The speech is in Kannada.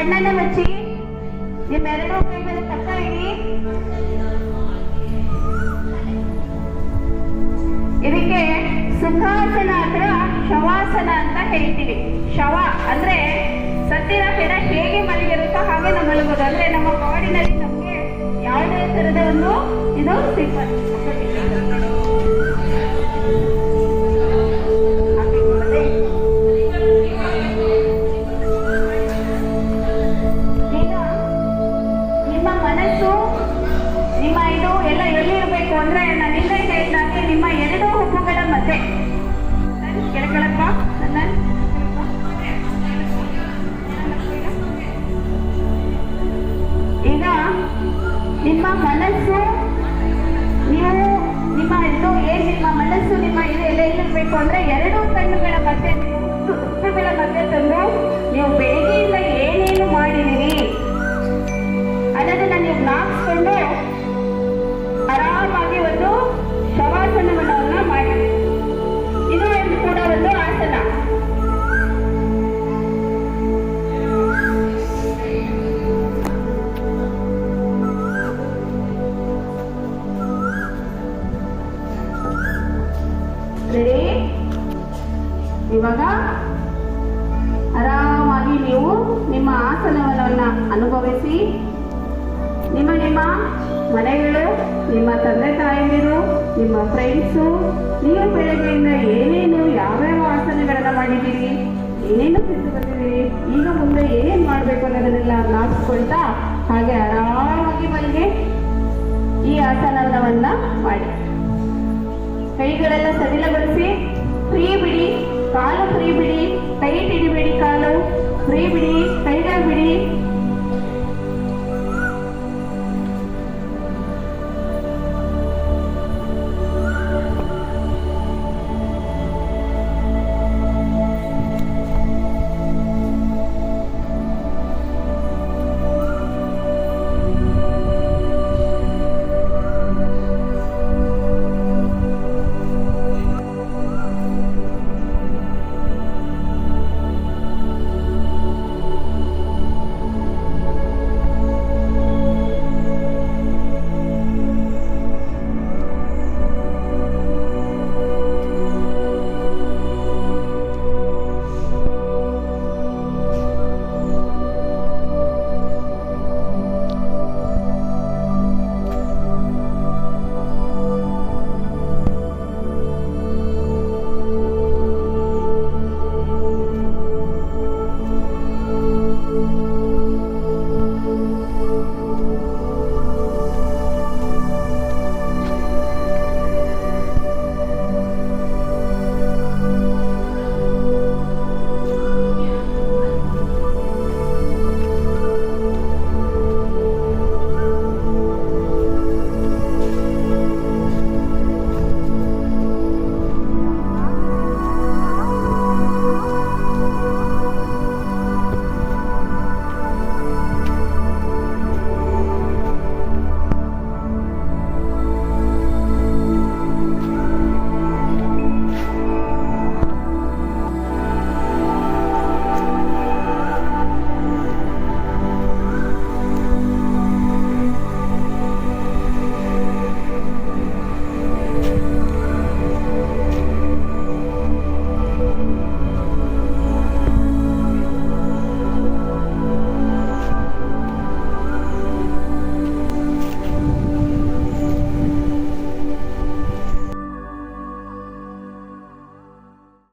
ಕಣ್ಣನ್ನ ಮುಚ್ಚಿ ನಿಮ್ಮೆರಡೂ ಕೈಗಳ ಪಕ್ಕ ಇಡಿ. ಇದಕ್ಕೆ ಸುಖಾಸನ ಅಥವಾ ಶವಾಸನ ಅಂತ ಹೇಳ್ತೀವಿ. ಶವ ಅಂದ್ರೆ ಸತ್ತಿನ ಹೆಣ ಹೇಗೆ ಮಲಗಿರುತ್ತೋ ಹಾಗೆ ನಾವು ಮಲಗೋದು. ಅಂದ್ರೆ ನಮ್ಮ ಬಾಡಿನಲ್ಲಿ ನಮಗೆ ಯಾವುದೇ ತರದ ಒಂದು ಇದು ಸಿಗ್ಬಾರ್ದು. ಈಗ ನಿಮ್ಮ ಮನಸ್ಸು ನಿಮ್ಮ ಇದು ಎಲ್ಲ ಎಲ್ಲಿರ್ಬೇಕು ಅಂದ್ರೆ ನಾನು ಹಿಂದೆ ಹೇಳಿದಾಗೆ ನಿಮ್ಮ ಎರಡು ಹುಬ್ಬುಗಳ ಮಧ್ಯೆ ಕೆಳಗಡಪ್ಪ ನನ್ನ ಈಗ ನಿಮ್ಮ ಮನಸ್ಸು ನೀವು ನಿಮ್ಮ ಇದು ಏನ್ ನಿಮ್ಮ ಮನಸ್ಸು ನಿಮ್ಮ ಇದು ಎಲ್ಲ ಎಲ್ಲಿರ್ಬೇಕು ಅಂದ್ರೆ ಎರಡು ಕಣ್ಣುಗಳ ಮಧ್ಯೆ ಹುಬ್ಬುಗಳ ಮಧ್ಯೆ ತಂದು ನೀವು ಬೆಳಗ್ಗೆಯಿಂದ ಏನೇನು ಮಾಡಿದಿರಿ ಅನ್ನೋದನ್ನ ನೀವು ಜ್ಞಾಪಿಸ್ಕೊಂಡು ಆರಾಮಾಗಿ ಒಂದು ಶವಾಸನವನ್ನ ಮಾಡಿ. ಇದು ಕೂಡ ಒಂದು ಆಸನ. ರೆಡಿ? ಇವಾಗ ಆರಾಮಾಗಿ ನೀವು ನಿಮ್ಮ ಆಸನವನ್ನ ಅನುಭವಿಸಿ. ನಿಮ್ಮ ನಿಮ್ಮ ಮನೆಗಳು, ನಿಮ್ಮ ತಂದೆ ತಾಯಿಯರು, ನಿಮ್ಮ ಫ್ರೆಂಡ್ಸು, ನೀವು ಬೆಳಗ್ಗೆಯಿಂದ ಏನೇನು ಯಾವ್ಯಾವ ಆಸನಗಳನ್ನ ಮಾಡಿದ್ದೀರಿ, ಏನೇನು ತಿಂದು ಬಂದಿದ್ದೀರಿ, ಈಗ ಮುಂದೆ ಏನೇನು ಮಾಡಬೇಕು ಅನ್ನೋದನ್ನೆಲ್ಲ ಜ್ಞಾಪಿಸ್ಕೊಳ್ತಾ ಹಾಗೆ ಆರಾಮಾಗಿ ಮನೆಗೆ ಈ ಆಸನವನ್ನ ಮಾಡಿ. ಕೈಗಳೆಲ್ಲ ಸಡಿಲಗೊಳಿಸಿ, ಫ್ರೀ ಬಿಡಿ, ಕಾಲು ಫ್ರೀ ಬಿಡಿ, ಟೈಟ್ ಹಿಡಿಬೇಡಿ, ಕಾಲು ಫ್ರೀ ಬಿಡಿ, ಕೈಗಳು ಬಿಡಿ.